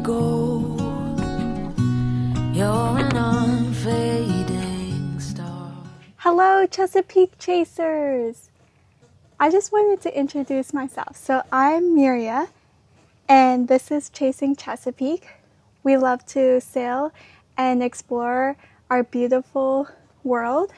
gold. You're an unfading star. Hello, Chesapeake Chasers! I just wanted to introduce myself. So I'm Miria, and this is Chasing Chesapeake. We love to sail and explore our beautiful world.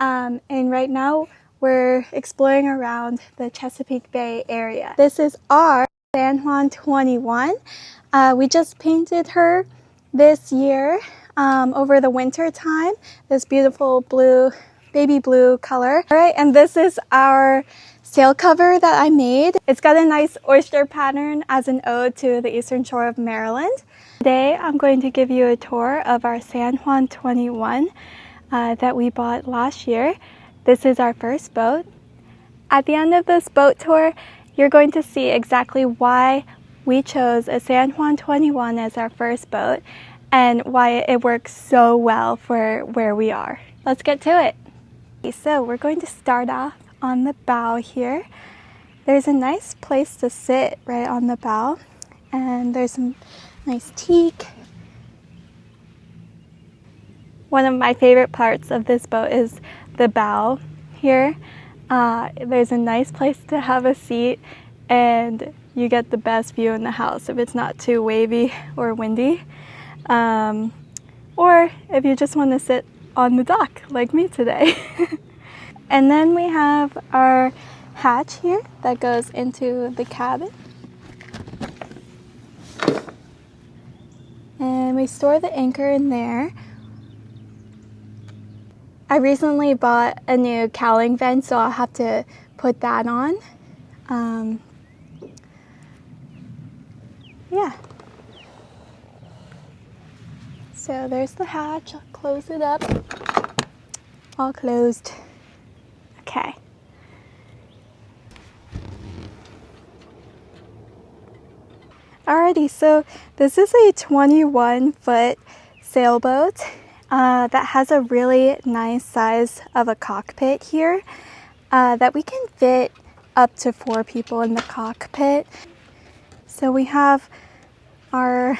And right now we're exploring around the Chesapeake Bay area. This is our San Juan 21. We just painted her this year over the winter time, this beautiful blue, baby blue color. All right, and this is our sail cover that I made. It's got a nice oyster pattern as an ode to the eastern shore of Maryland. Today I'm going to give you a tour of our San Juan 21 that we bought last year. This is our first boat. At the end of this boat tour, you're going to see exactly why we chose a San Juan 21 as our first boat and why it works so well for where we are. Let's get to it. So we're going to start off on the bow here. There's a nice place to sit right on the bow, and there's some nice teak. One of my favorite parts of this boat is the bow here. There's a nice place to have a seat, and you get the best view in the house if it's not too wavy or windy. Or if you just want to sit on the dock like me today. And then we have our hatch here that goes into the cabin. And we store the anchor in there. I recently bought a new cowling vent, so I'll have to put that on. Yeah. So there's the hatch. I'll close it up. All closed. Okay. Alrighty, so this is a 21-foot sailboat that has a really nice size of a cockpit here that we can fit up to 4 people in the cockpit. So we have our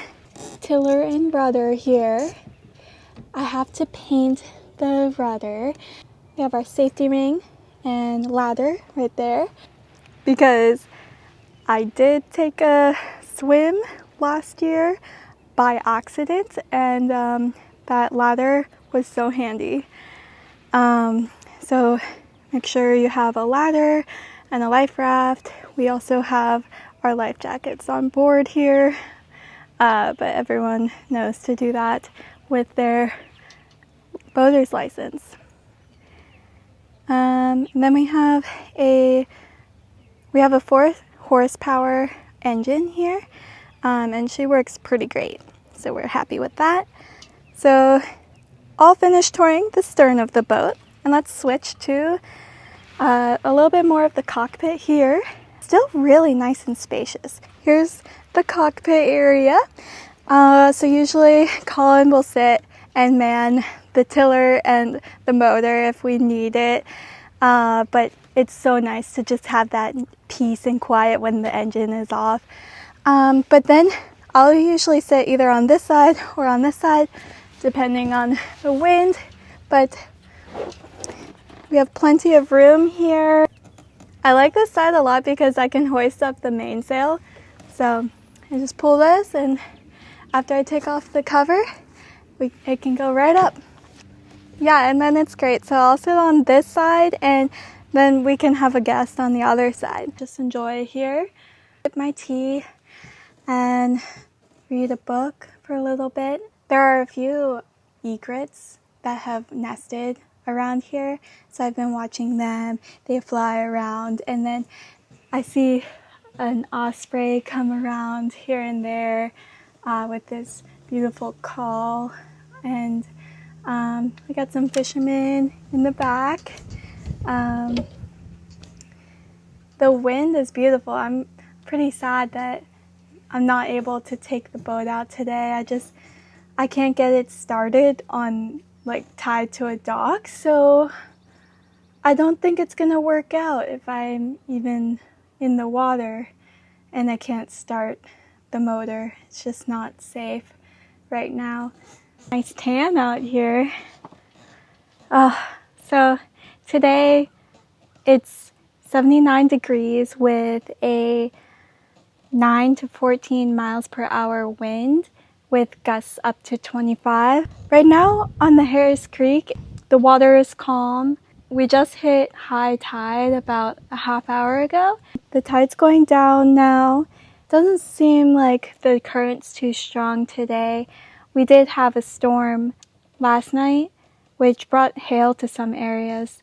tiller and rudder here. I have to paint the rudder. We have our safety ring and ladder right there because I did take a swim last year by accident, and that ladder was so handy. So make sure you have a ladder and a life raft. We also have our life jackets on board here, but everyone knows to do that with their boater's license. Then we have a 4-horsepower engine here, and she works pretty great, so we're happy with that. So all finished touring the stern of the boat, and let's switch to a little bit more of the cockpit here. Still really nice and spacious. Here's the cockpit area. So usually Colin will sit and man the tiller and the motor if we need it, but it's so nice to just have that peace and quiet when the engine is off. But then I'll usually sit either on this side or on this side, depending on the wind, but we have plenty of room here. I like this side a lot because I can hoist up the mainsail. So I just pull this, and after I take off the cover, it can go right up. Yeah, and then it's great. So I'll sit on this side, and then we can have a guest on the other side. Just enjoy here, sip my tea, and read a book for a little bit. There are a few egrets that have nested around here, so I've been watching them. They fly around, and then I see an osprey come around here and there with this beautiful call, and we got some fishermen in the back. The wind is beautiful. I'm pretty sad that I'm not able to take the boat out today. I can't get it started on, like, tied to a dock, so I don't think it's gonna work out if I'm even in the water and I can't start the motor. It's just not safe right now. Nice tan out here. So today it's 79 degrees with a 9 to 14 miles per hour wind with gusts up to 25. Right now on the Harris Creek, the water is calm. We just hit high tide about a half hour ago. The tide's going down now. Doesn't seem like the current's too strong today. We did have a storm last night, which brought hail to some areas.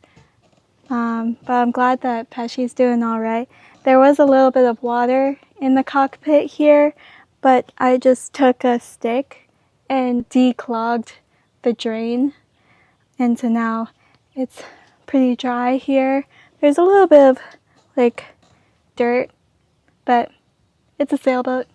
But I'm glad that Pesci's doing all right. There was a little bit of water in the cockpit here, but I just took a stick and declogged the drain. And so now it's pretty dry here. There's a little bit of like dirt, but it's a sailboat.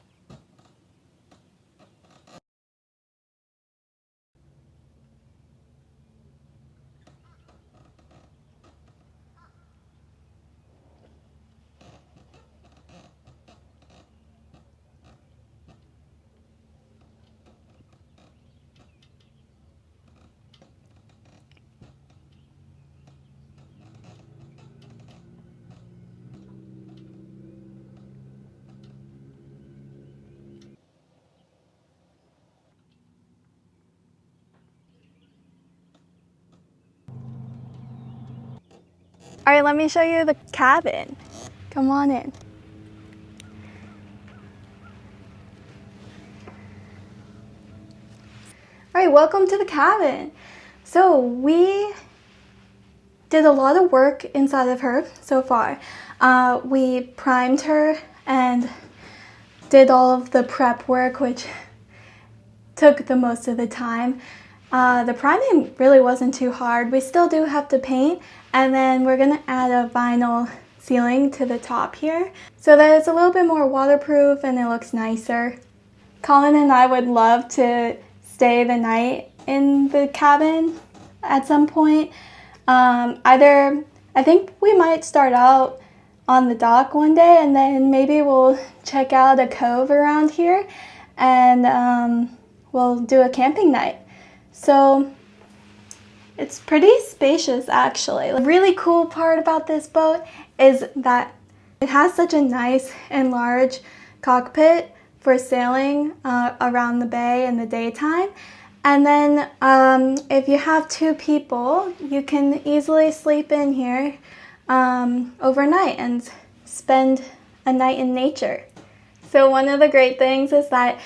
All right, let me show you the cabin. Come on in. All right, welcome to the cabin. So we did a lot of work inside of her so far. We primed her and did all of the prep work, which took the most of the time. The priming really wasn't too hard. We still do have to paint, and then we're gonna add a vinyl ceiling to the top here so that it's a little bit more waterproof and it looks nicer. Colin and I would love to stay the night in the cabin at some point. I think we might start out on the dock one day, and then maybe we'll check out a cove around here and we'll do a camping night. So it's pretty spacious actually. The really cool part about this boat is that it has such a nice and large cockpit for sailing around the bay in the daytime. And then if you have two people, you can easily sleep in here overnight and spend a night in nature. So one of the great things is that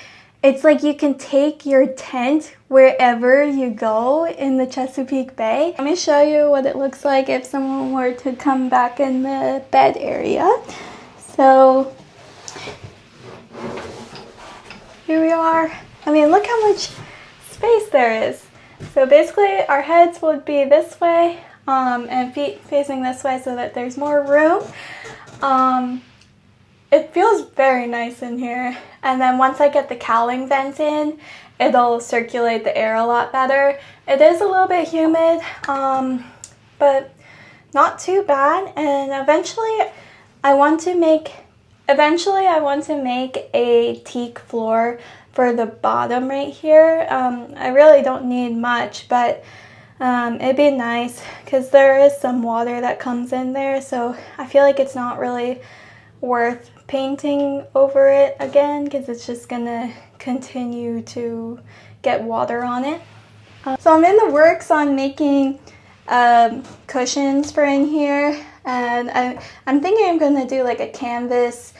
it's like you can take your tent wherever you go in the Chesapeake Bay. Let me show you what it looks like if someone were to come back in the bed area. So here we are. I mean, look how much space there is. So basically our heads would be this way and feet facing this way so that there's more room. It feels very nice in here, and then once I get the cowling vent in, it'll circulate the air a lot better. It is a little bit humid, but not too bad, and eventually I want to make a teak floor for the bottom right here. I really don't need much, but it'd be nice because there is some water that comes in there, so I feel like it's not really worth painting over it again because it's just gonna continue to get water on it. So I'm in the works on making cushions for in here, and I'm thinking I'm gonna do like a canvas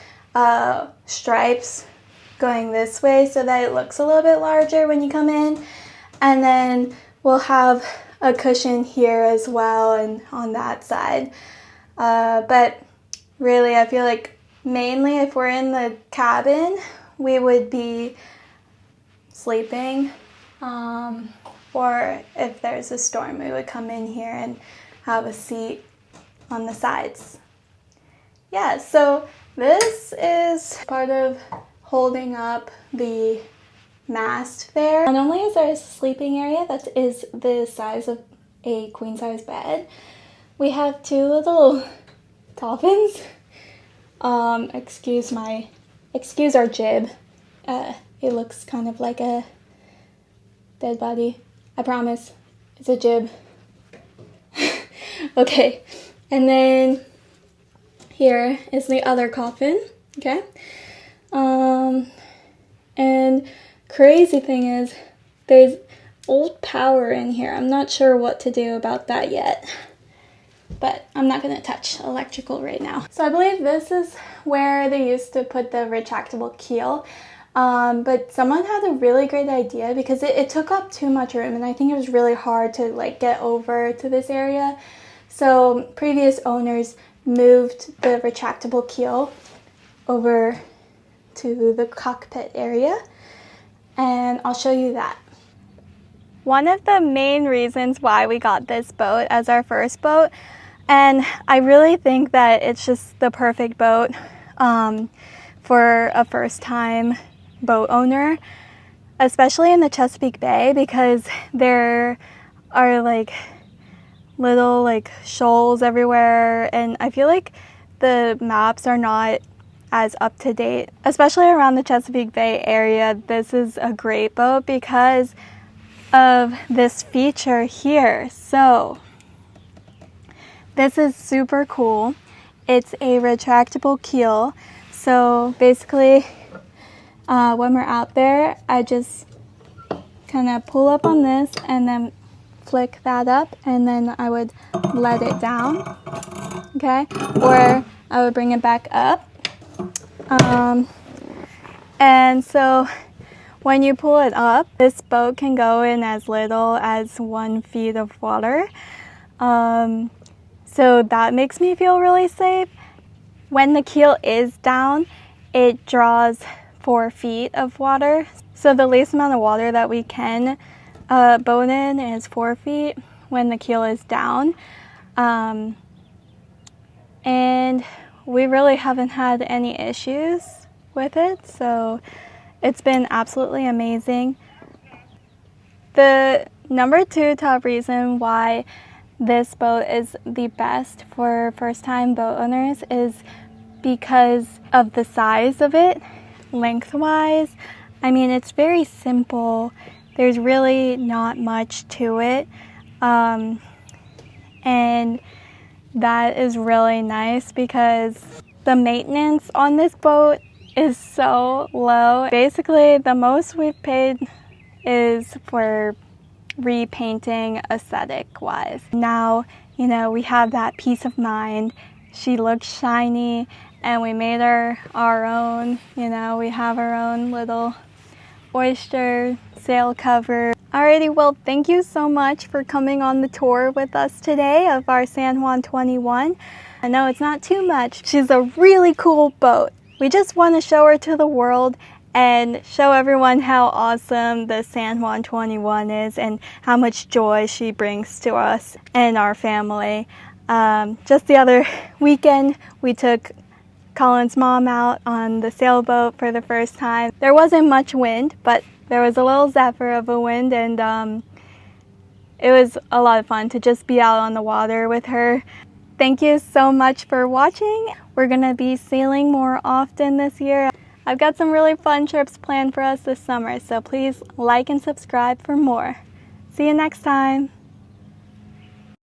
stripes going this way so that it looks a little bit larger when you come in, and then we'll have a cushion here as well and on that side. But really I feel like mainly if we're in the cabin we would be sleeping, or if there's a storm we would come in here and have a seat on the sides. Yeah, so this is part of holding up the mast there. Not only is there a sleeping area that is the size of a queen size bed, we have two little dolphins. Excuse our jib. It looks kind of like a dead body. I promise. It's a jib. Okay, and then here is the other coffin. Okay, and crazy thing is there's old power in here. I'm not sure what to do about that yet, but I'm not going to touch electrical right now. So I believe this is where they used to put the retractable keel, but someone had a really great idea because it took up too much room, and I think it was really hard to like get over to this area. So previous owners moved the retractable keel over to the cockpit area, and I'll show you that. One of the main reasons why we got this boat as our first boat, and I really think that it's just the perfect boat for a first-time boat owner, especially in the Chesapeake Bay, because there are like little like shoals everywhere, and I feel like the maps are not as up to date, especially around the Chesapeake Bay area. This is a great boat because of this feature here. So this is super cool. It's a retractable keel. So basically when we're out there, I just kind of pull up on this and then flick that up, and then I would let it down, okay? Or I would bring it back up. And so when you pull it up, this boat can go in as little as 1 feet of water. So that makes me feel really safe. When the keel is down, it draws 4 feet of water. So the least amount of water that we can boat in is 4 feet when the keel is down. And we really haven't had any issues with it, so it's been absolutely amazing. The number 2 top reason why this boat is the best for first-time boat owners is because of the size of it, lengthwise. I mean, it's very simple. There's really not much to it, and that is really nice because the maintenance on this boat is so low. Basically, the most we've paid is for repainting aesthetic-wise. Now, you know, we have that peace of mind. She looks shiny, and we made her our own. You know, we have our own little oyster sail cover. Alrighty, well, thank you so much for coming on the tour with us today of our San Juan 21. I know it's not too much. She's a really cool boat. We just want to show her to the world and show everyone how awesome the San Juan 21 is and how much joy she brings to us and our family. Just the other weekend, we took Colin's mom out on the sailboat for the first time. There wasn't much wind, but there was a little zephyr of a wind, and it was a lot of fun to just be out on the water with her. Thank you so much for watching. We're gonna be sailing more often this year. I've got some really fun trips planned for us this summer, so please like and subscribe for more. See you next time.